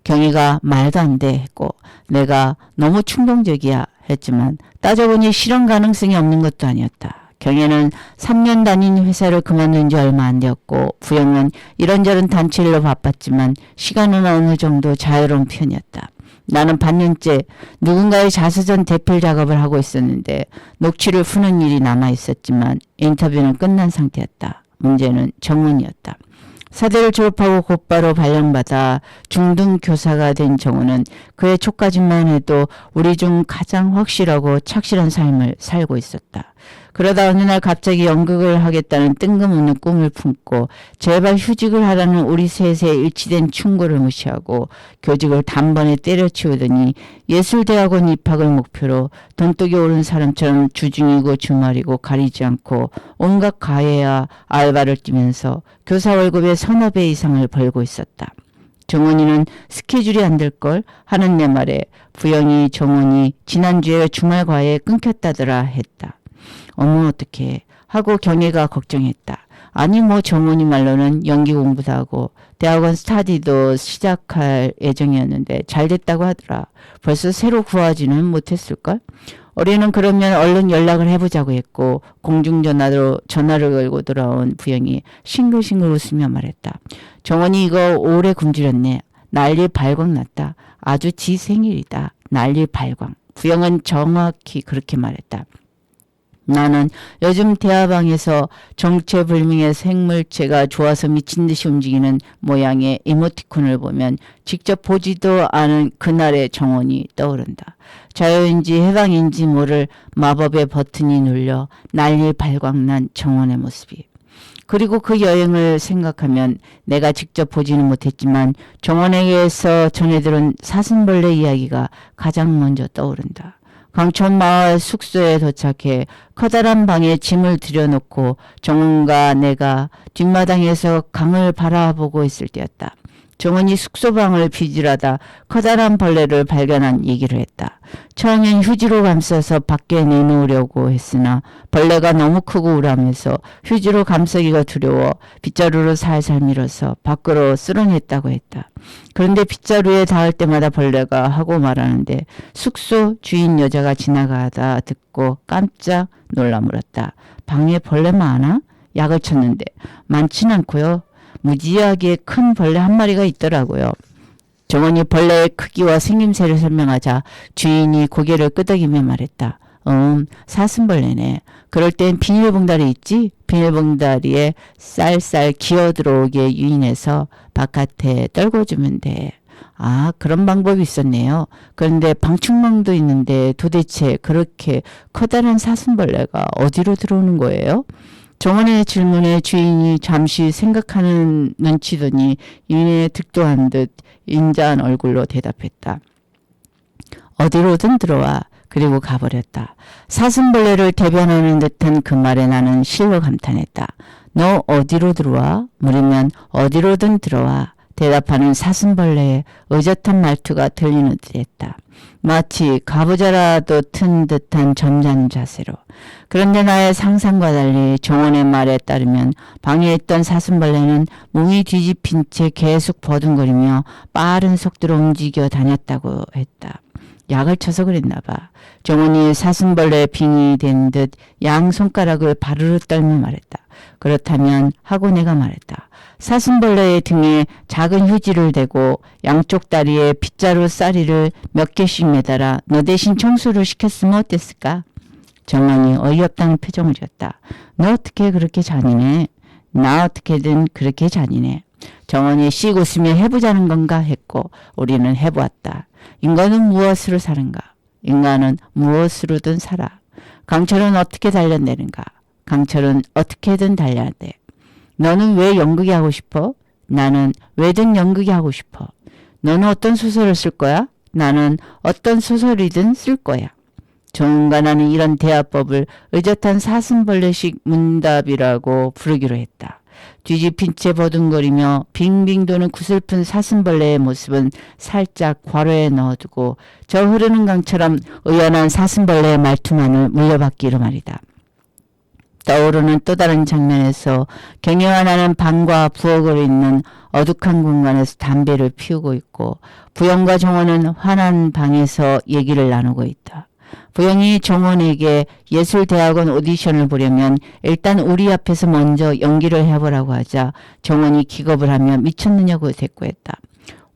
경희가 말도 안 돼 했고 내가 너무 충동적이야 했지만 따져보니 실현 가능성이 없는 것도 아니었다. 경혜는 3년 다닌 회사를 그만둔 지 얼마 안 되었고 부영은 이런저런 단체일로 바빴지만 시간은 어느 정도 자유로운 편이었다. 나는 반년째 누군가의 자서전 대필 작업을 하고 있었는데 녹취를 푸는 일이 남아있었지만 인터뷰는 끝난 상태였다. 문제는 정훈이었다. 사대를 졸업하고 곧바로 발령받아 중등교사가 된 정훈은 그의 초까지만 해도 우리 중 가장 확실하고 착실한 삶을 살고 있었다. 그러다 어느 날 갑자기 연극을 하겠다는 뜬금없는 꿈을 품고 제발 휴직을 하라는 우리 셋의 일치된 충고를 무시하고 교직을 단번에 때려치우더니 예술대학원 입학을 목표로 돈독이 오른 사람처럼 주중이고 주말이고 가리지 않고 온갖 가해와 알바를 뛰면서 교사 월급의 서너 배 이상을 벌고 있었다. 정원이는 스케줄이 안 될 걸 하는 내 말에 부영이 정원이 지난주에 주말 과외 끊겼다더라 했다. 어머 어떡해 하고 경혜가 걱정했다. 아니 뭐 정훈이 말로는 연기 공부도 하고 대학원 스타디도 시작할 예정이었는데 잘 됐다고 하더라. 벌써 새로 구하지는 못했을걸? 우리는 그러면 얼른 연락을 해보자고 했고 공중전화로 전화를 걸고 돌아온 부영이 싱글싱글 웃으며 말했다. 정원이 이거 오래 굶주렸네. 난리 발광 났다. 아주 지 생일이다. 난리 발광. 부영은 정확히 그렇게 말했다. 나는 요즘 대화방에서 정체불명의 생물체가 좋아서 미친 듯이 움직이는 모양의 이모티콘을 보면 직접 보지도 않은 그날의 정원이 떠오른다. 자유인지 해방인지 모를 마법의 버튼이 눌려 난리 발광난 정원의 모습이. 그리고 그 여행을 생각하면 내가 직접 보지는 못했지만 정원에게서 전해들은 사슴벌레 이야기가 가장 먼저 떠오른다. 강촌 마을 숙소에 도착해 커다란 방에 짐을 들여놓고 정훈과 내가 뒷마당에서 강을 바라보고 있을 때였다. 정훈이 숙소방을 비질하다 커다란 벌레를 발견한 얘기를 했다. 처음엔 휴지로 감싸서 밖에 내놓으려고 했으나 벌레가 너무 크고 우람해서 휴지로 감싸기가 두려워 빗자루로 살살 밀어서 밖으로 쓸어냈다고 했다. 그런데 빗자루에 닿을 때마다 벌레가 하고 말하는데 숙소 주인 여자가 지나가다 듣고 깜짝 놀라 물었다. 방에 벌레 많아? 약을 쳤는데 많진 않고요. 무지하게 큰 벌레 한 마리가 있더라고요. 정원이 벌레의 크기와 생김새를 설명하자 주인이 고개를 끄덕이며 말했다. 사슴벌레네. 그럴 땐 비닐봉다리 있지? 비닐봉다리에 쌀쌀 기어 들어오게 유인해서 바깥에 떨궈주면 돼. 아, 그런 방법이 있었네요. 그런데 방충망도 있는데 도대체 그렇게 커다란 사슴벌레가 어디로 들어오는 거예요? 정원의 질문에 주인이 잠시 생각하는 눈치더니 이내 득도한 듯 인자한 얼굴로 대답했다. 어디로든 들어와. 그리고 가버렸다. 사슴벌레를 대변하는 듯한 그 말에 나는 실로 감탄했다. 너 어디로 들어와? 물으면 어디로든 들어와. 대답하는 사슴벌레의 의젓한 말투가 들리는 듯했다. 마치 가부좌라도 튼 듯한 점잖은 자세로. 그런데 나의 상상과 달리 정원의 말에 따르면 방에 있던 사슴벌레는 몸이 뒤집힌 채 계속 버둥거리며 빠른 속도로 움직여 다녔다고 했다. 약을 쳐서 그랬나 봐. 정원이 사슴벌레 빙이 된 듯 양 손가락을 바르르 떨며 말했다. 그렇다면 하고 내가 말했다. 사슴벌레의 등에 작은 휴지를 대고 양쪽 다리에 빗자루 쌀이를 몇 개씩 매달아 너 대신 청소를 시켰으면 어땠을까? 정원이 어이없다는 표정을 지었다. 너 어떻게 그렇게 잔인해? 나 어떻게든 그렇게 잔인해. 정원이 씩 웃으며 해보자는 건가 했고 우리는 해보았다. 인간은 무엇으로 사는가? 인간은 무엇으로든 살아. 강철은 어떻게 달려내는가? 강철은 어떻게든 달려야 돼. 너는 왜 연극이 하고 싶어? 나는 왜든 연극이 하고 싶어. 너는 어떤 소설을 쓸 거야? 나는 어떤 소설이든 쓸 거야. 정관하는 이런 대화법을 의젓한 사슴벌레식 문답이라고 부르기로 했다. 뒤집힌 채 버둥거리며 빙빙 도는 구슬픈 사슴벌레의 모습은 살짝 괄호에 넣어두고 저 흐르는 강처럼 의연한 사슴벌레의 말투만을 물려받기로 말이다. 떠오르는 또 다른 장면에서 경혜와 나는 방과 부엌으로 있는 어둑한 공간에서 담배를 피우고 있고 부영과 정원은 환한 방에서 얘기를 나누고 있다. 부영이 정원에게 예술대학원 오디션을 보려면 일단 우리 앞에서 먼저 연기를 해보라고 하자 정원이 기겁을 하며 미쳤느냐고 대꾸했다.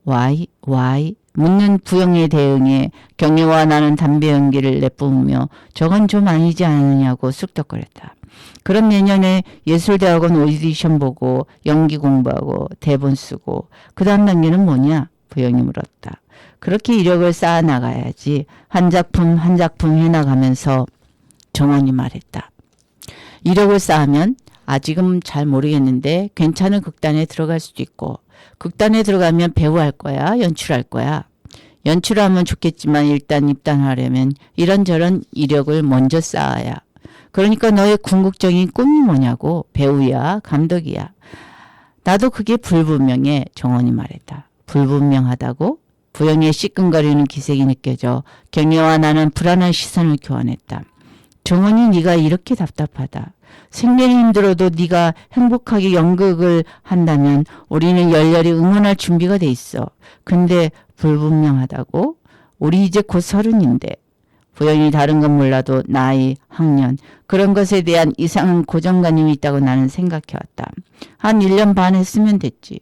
Why? 묻는 부영의 대응에 경혜와 나는 담배 연기를 내뿜으며 저건 좀 아니지 않느냐고 쑥덕거렸다. 그럼 내년에 예술대학원 오디션 보고 연기 공부하고 대본 쓰고 그 다음 단계는 뭐냐? 부영이 물었다. 그렇게 이력을 쌓아나가야지. 한 작품 한 작품 해나가면서 정원이 말했다. 이력을 쌓으면 아직은 잘 모르겠는데 괜찮은 극단에 들어갈 수도 있고 극단에 들어가면 배우할 거야? 연출할 거야? 연출하면 좋겠지만 일단 입단하려면 이런저런 이력을 먼저 쌓아야. 그러니까 너의 궁극적인 꿈이 뭐냐고. 배우야? 감독이야? 나도 그게 불분명해. 정원이 말했다. 불분명하다고? 부영의 시끈거리는 기색이 느껴져 경혜와 나는 불안한 시선을 교환했다. 정원이 네가 이렇게 답답하다. 생명이 힘들어도 네가 행복하게 연극을 한다면 우리는 열렬히 응원할 준비가 돼 있어. 근데 불분명하다고? 우리 이제 곧 30인데. 부영이 다른 건 몰라도 나이, 학년 그런 것에 대한 이상한 고정관념이 있다고 나는 생각해왔다. 한 1년 반 했으면 됐지.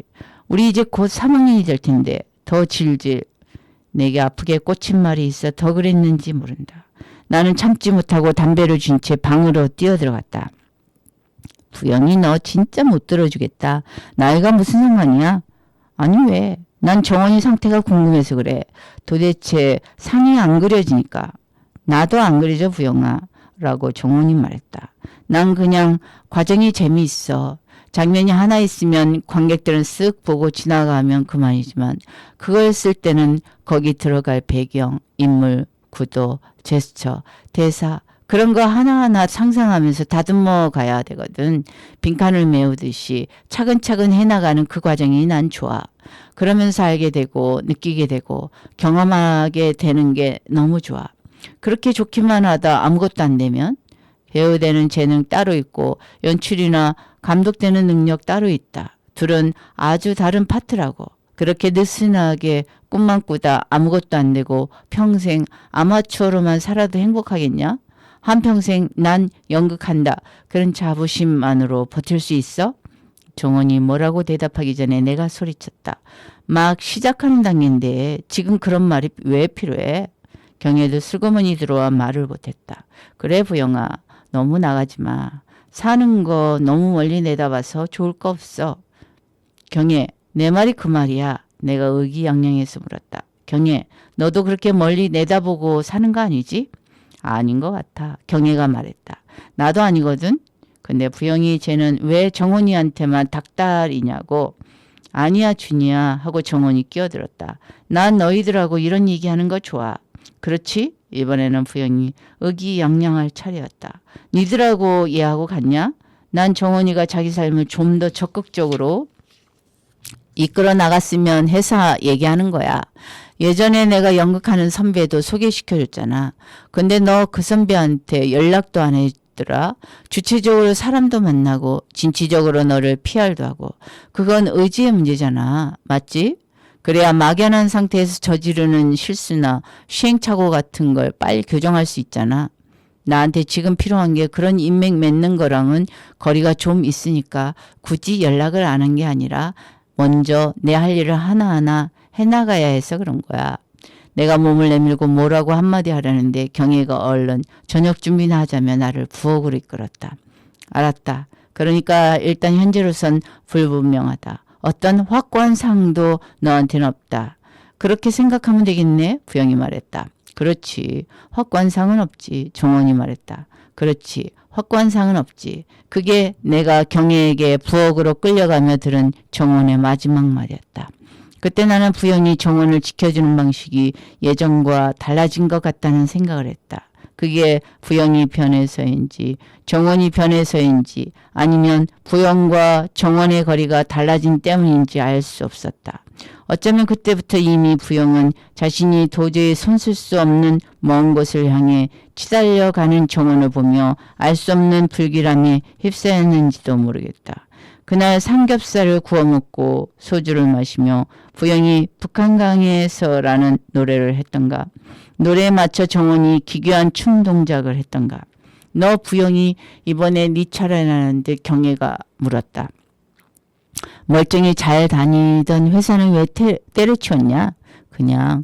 우리 이제 곧 3학년이 될 텐데 더 질질. 내게 아프게 꽂힌 말이 있어 더 그랬는지 모른다. 나는 참지 못하고 담배를 준 채 방으로 뛰어들어갔다. 부영이 너 진짜 못 들어주겠다. 나이가 무슨 상관이야? 아니 왜? 난 정원이 상태가 궁금해서 그래. 도대체 상이 안 그려지니까. 나도 안 그려져 부영아. 라고 정원이 말했다. 난 그냥 과정이 재미있어. 장면이 하나 있으면 관객들은 쓱 보고 지나가면 그만이지만 그걸 쓸 때는 거기 들어갈 배경, 인물, 구도, 제스처, 대사 그런 거 하나하나 상상하면서 다듬어 가야 되거든. 빈칸을 메우듯이 차근차근 해나가는 그 과정이 난 좋아. 그러면서 알게 되고 느끼게 되고 경험하게 되는 게 너무 좋아. 그렇게 좋기만 하다 아무것도 안 되면 배우 되는 재능 따로 있고 연출이나 감독되는 능력 따로 있다. 둘은 아주 다른 파트라고. 그렇게 느슨하게 꿈만 꾸다 아무것도 안 되고 평생 아마추어로만 살아도 행복하겠냐? 한평생 난 연극한다. 그런 자부심만으로 버틸 수 있어? 정원이 뭐라고 대답하기 전에 내가 소리쳤다. 막 시작하는 단계인데 지금 그런 말이 왜 필요해? 경혜도 슬그머니 들어와 말을 못했다. 그래 부영아 너무 나가지 마. 사는 거 너무 멀리 내다봐서 좋을 거 없어. 경혜 내 말이 그 말이야. 내가 의기양양해서 물었다. 경혜, 너도 그렇게 멀리 내다보고 사는 거 아니지? 아닌 것 같아. 경혜가 말했다. 나도 아니거든. 근데 부영이 쟤는 왜 정원이한테만 닭달이냐고. 아니야 준이야 하고 정원이 끼어들었다. 난 너희들하고 이런 얘기하는 거 좋아. 그렇지? 이번에는 부영이 의기양양할 차례였다. 니들하고 얘하고 같냐? 난 정원이가 자기 삶을 좀 더 적극적으로 이끌어 나갔으면 해서 얘기하는 거야. 예전에 내가 연극하는 선배도 소개시켜줬잖아. 근데 너 그 선배한테 연락도 안 했더라. 주체적으로 사람도 만나고 진취적으로 너를 PR도 하고. 그건 의지의 문제잖아. 맞지? 그래야 막연한 상태에서 저지르는 실수나 시행착오 같은 걸 빨리 교정할 수 있잖아. 나한테 지금 필요한 게 그런 인맥 맺는 거랑은 거리가 좀 있으니까 굳이 연락을 안 한 게 아니라 먼저 내 할 일을 하나하나 해나가야 해서 그런 거야. 내가 몸을 내밀고 뭐라고 한마디 하려는데 경혜가 얼른 저녁 준비나 하자며 나를 부엌으로 이끌었다. 알았다. 그러니까 일단 현재로선 불분명하다. 어떤 확고한 사항도 너한테는 없다. 그렇게 생각하면 되겠네. 부영이 말했다. 그렇지. 확고한 사항은 없지. 정원이 말했다. 그렇지. 확고한 사항은 없지. 그게 내가 경혜에게 부엌으로 끌려가며 들은 정원의 마지막 말이었다. 그때 나는 부영이 정원을 지켜주는 방식이 예전과 달라진 것 같다는 생각을 했다. 그게 부영이 변해서인지 정원이 변해서인지 아니면 부영과 정원의 거리가 달라진 때문인지 알 수 없었다. 어쩌면 그때부터 이미 부영은 자신이 도저히 손쓸 수 없는 먼 곳을 향해 치달려가는 정원을 보며 알 수 없는 불길함에 휩싸였는지도 모르겠다. 그날 삼겹살을 구워 먹고 소주를 마시며 부영이 북한강에서라는 노래를 했던가. 노래에 맞춰 정원이 기괴한 춤 동작을 했던가. 너 부영이 이번에 네 차례라는데 경혜가 물었다. 멀쩡히 잘 다니던 회사는 왜 때려치웠냐? 그냥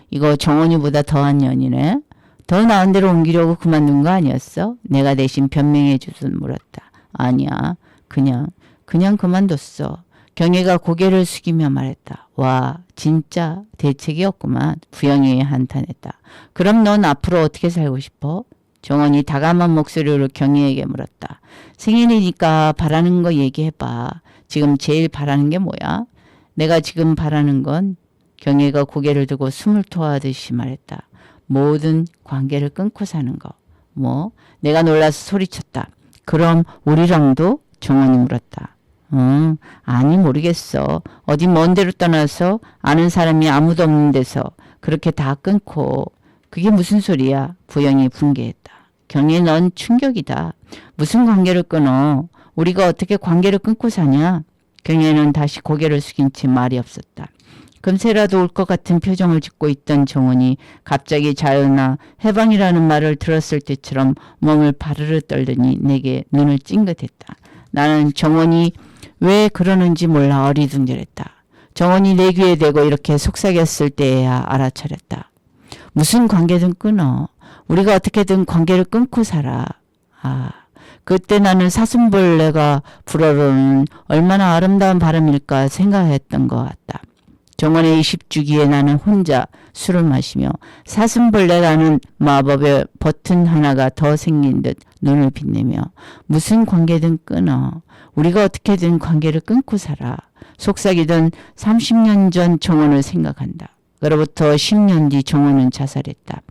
이거 정원이보다 더한 년이네. 더 나은 데로 옮기려고 그만둔 거 아니었어? 내가 대신 변명해 주듯 물었다. 아니야. 그냥 그만뒀어. 경혜가 고개를 숙이며 말했다. 와, 진짜 대책이 없구만. 부영이 한탄했다. 그럼 넌 앞으로 어떻게 살고 싶어? 정원이 다감한 목소리로 경혜에게 물었다. 생일이니까 바라는 거 얘기해봐. 지금 제일 바라는 게 뭐야? 내가 지금 바라는 건 경혜가 고개를 들고 숨을 토하듯이 말했다. 모든 관계를 끊고 사는 거. 뭐? 내가 놀라서 소리쳤다. 그럼 우리랑도? 정원이 물었다. 아니 모르겠어. 어디 먼 데로 떠나서 아는 사람이 아무도 없는 데서 그렇게 다 끊고. 그게 무슨 소리야? 부영이 분개했다. 경혜 넌 충격이다. 무슨 관계를 끊어? 우리가 어떻게 관계를 끊고 사냐? 경혜는 다시 고개를 숙인 채 말이 없었다. 금세라도 올 것 같은 표정을 짓고 있던 정원이 갑자기 자유나 해방이라는 말을 들었을 때처럼 몸을 바르르 떨더니 내게 눈을 찡긋했다. 나는 정원이 왜 그러는지 몰라 어리둥절했다. 정원이 내 귀에 대고 이렇게 속삭였을 때에야 알아차렸다. 무슨 관계든 끊어. 우리가 어떻게든 관계를 끊고 살아. 그때 나는 사슴벌레가 불어오르는 얼마나 아름다운 바람일까 생각했던 것 같다. 정원의 20주기에 나는 혼자 술을 마시며 사슴벌레라는 마법의 버튼 하나가 더 생긴 듯 눈을 빛내며 무슨 관계든 끊어. 우리가 어떻게든 관계를 끊고 살아. 속삭이던 30년 전 정원을 생각한다. 그로부터 10년 뒤 정원은 자살했다.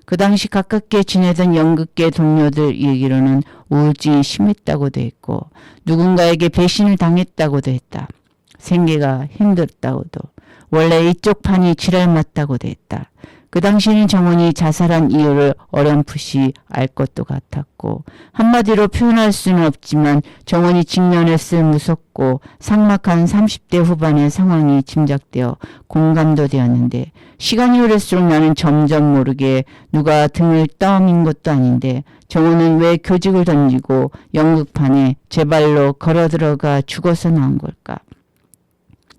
그 당시 가깝게 지내던 연극계 동료들 얘기로는 우울증이 심했다고도 했고 누군가에게 배신을 당했다고도 했다. 생계가 힘들었다고도. 원래 이쪽 판이 지랄 맞다고도 했다. 그 당시에는 정원이 자살한 이유를 어렴풋이 알 것도 같았고 한마디로 표현할 수는 없지만 정원이 직면했을 무섭고 삭막한 30대 후반의 상황이 짐작되어 공감도 되었는데 시간이 흐를수록 나는 점점 모르게 누가 등을 떠민 것도 아닌데 정원은 왜 교직을 던지고 연극판에 제 발로 걸어 들어가 죽어서 나온 걸까?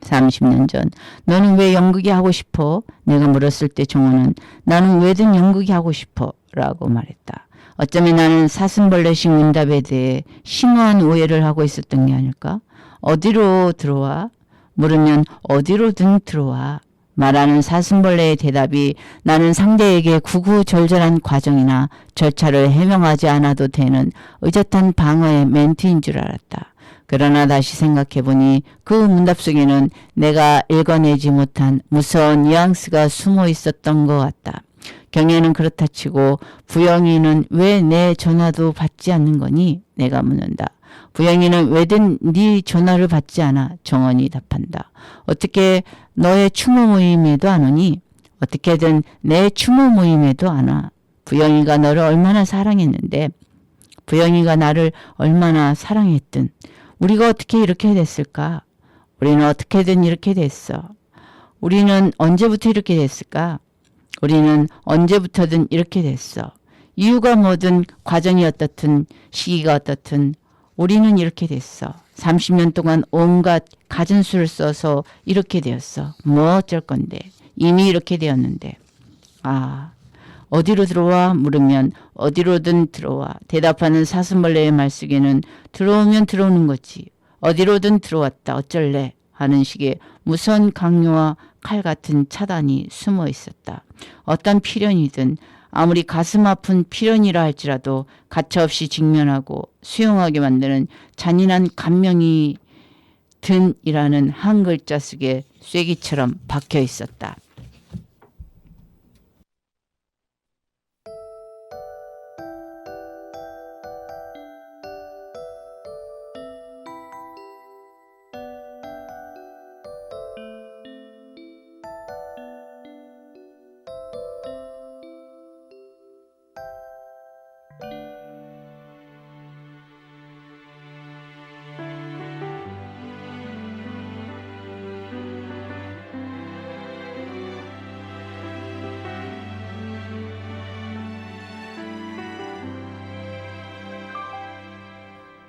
30년 전 너는 왜 연극이 하고 싶어? 내가 물었을 때 정원은 나는 왜든 연극이 하고 싶어 라고 말했다. 어쩌면 나는 사슴벌레식 응답에 대해 심오한 오해를 하고 있었던 게 아닐까? 어디로 들어와? 물으면 어디로든 들어와. 말하는 사슴벌레의 대답이 나는 상대에게 구구절절한 과정이나 절차를 해명하지 않아도 되는 의젓한 방어의 멘트인 줄 알았다. 그러나 다시 생각해보니 그 문답 속에는 내가 읽어내지 못한 무서운 뉘앙스가 숨어 있었던 것 같다. 경애는 그렇다 치고 부영이는 왜 내 전화도 받지 않는 거니? 내가 묻는다. 부영이는 왜든 네 전화를 받지 않아. 정원이 답한다. 어떻게 너의 추모 모임에도 안 오니? 어떻게든 내 추모 모임에도 안 와. 부영이가 너를 얼마나 사랑했는데, 부영이가 나를 얼마나 사랑했든 우리가 어떻게 이렇게 됐을까? 우리는 어떻게든 이렇게 됐어. 우리는 언제부터 이렇게 됐을까? 우리는 언제부터든 이렇게 됐어. 이유가 뭐든 과정이 어떻든 시기가 어떻든 우리는 이렇게 됐어. 30년 동안 온갖 갖은 수를 써서 이렇게 되었어. 뭐 어쩔 건데. 이미 이렇게 되었는데. 아, 어디로 들어와? 물으면 어디로든 들어와. 대답하는 사슴벌레의 말속에는 들어오면 들어오는 거지. 어디로든 들어왔다. 어쩔래? 하는 식의 무서운 강요와 칼 같은 차단이 숨어 있었다. 어떤 필연이든 아무리 가슴 아픈 필연이라 할지라도 가차없이 직면하고 수용하게 만드는 잔인한 감명이 든이라는 한 글자 속에 쐐기처럼 박혀 있었다.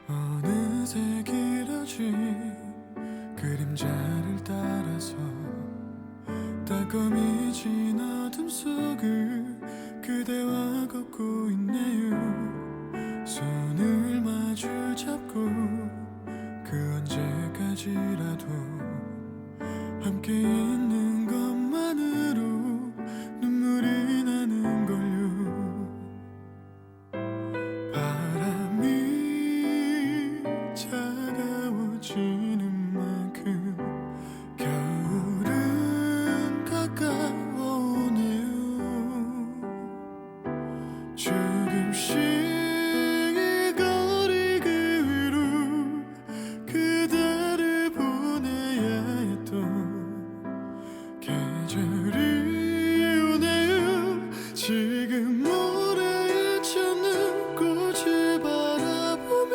어느새 길어진 그림자를 따라서 따끔해진 어둠 속을 그대와 걷고 있네요. 손을 마주 잡고 그 언제까지라도 함께 있는 것만으로 눈물이 나는 걸요. 바람이 차가워지는 만큼 겨울은 가까워 오네요. 조금씩 이 거리 그 위로 그대를 보내야 했던 계절이 오네요. 지금 모래에 젖는 꽃을 바라보며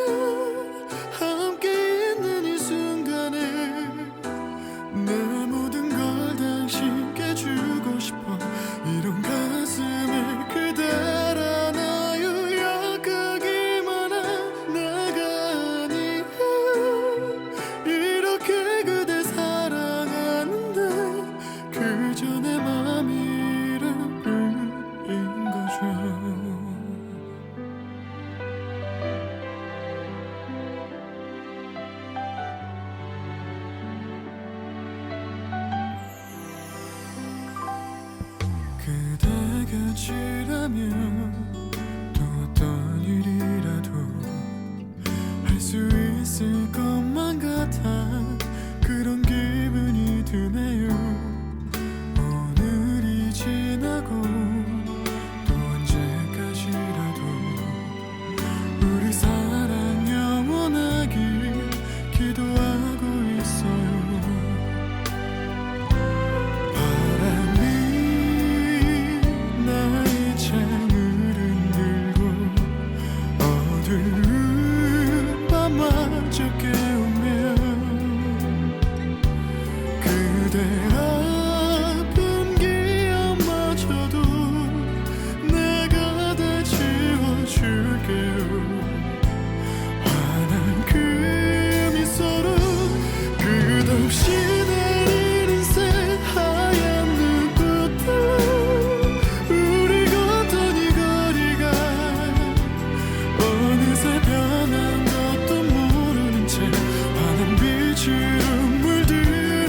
함께 있는 이 순간에 내 모든 걸 당신께 주고 싶어. 이런 가슴에 그댈 안아요. 약하기만 한 내가 아니에요. 이렇게 그댈 사랑하는데 그저 내 맘이 이럴 뿐인 거죠. 그대 곁이라면 또 어떤 일이라도 할 수 있을 것만 같아 그런 기분이 드네요. 오늘이 지나고 또 언제까지라도 우리 사랑 영원하길 기도하고 있어요. 바람이 나의 창을 흔들고 어두운 밤마저 깨우면 그대 아픈 기억마저도 내가 다 지워줄게요. 환한 그 미소로 끝없이 내리는 새하얀 눈꽃들로 우리 걷던 이 거리가 어느새 변한 것도 모르는 채 환한 빛으로 물들어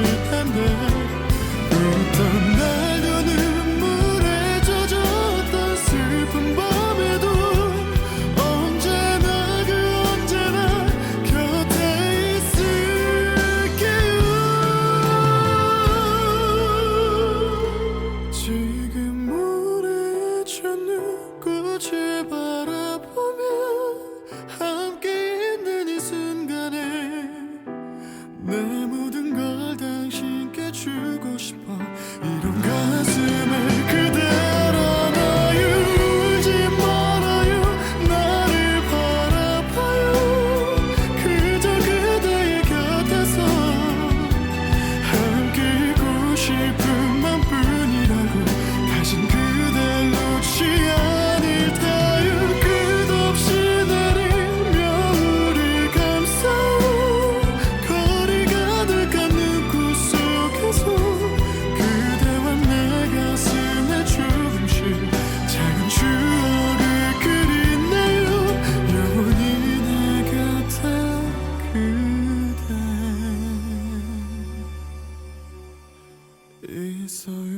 텐데 웃던 날도 눈물에 젖었던 슬픈 밤에도 언제나 언제나 곁에 있을게요. 지금 모래에 젖는 꽃을 바라보며 함께 있는 이 순간에 내 모든 걸 당신께 주고 싶어. 이런 가슴에 그대로 놔요. 울지 말아요. 나를 바라봐요. 그저 그대의 곁에서 함께 있고 싶은 맘뿐이라고. 다신 그댈 놓지 않을 따요. 끝없이 내린 겨울을 감싸요. 거리 가득한 눈꽃 속에서 그대와 내 가슴에 조금씩 작은 추억을 그리네요. 영원히 내 곁에 그대 있어요.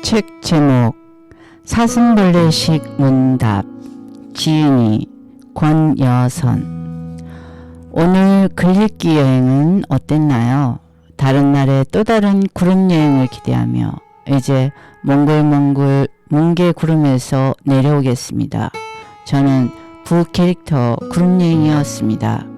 책 제목 사슴벌레식 문답 지은이 권여선. 오늘 글읽기 여행은 어땠나요? 다른 날에 또 다른 구름 여행을 기대하며 이제 몽글몽글 뭉게 구름에서 내려오겠습니다. 저는 부 캐릭터 그룹 여인이었습니다.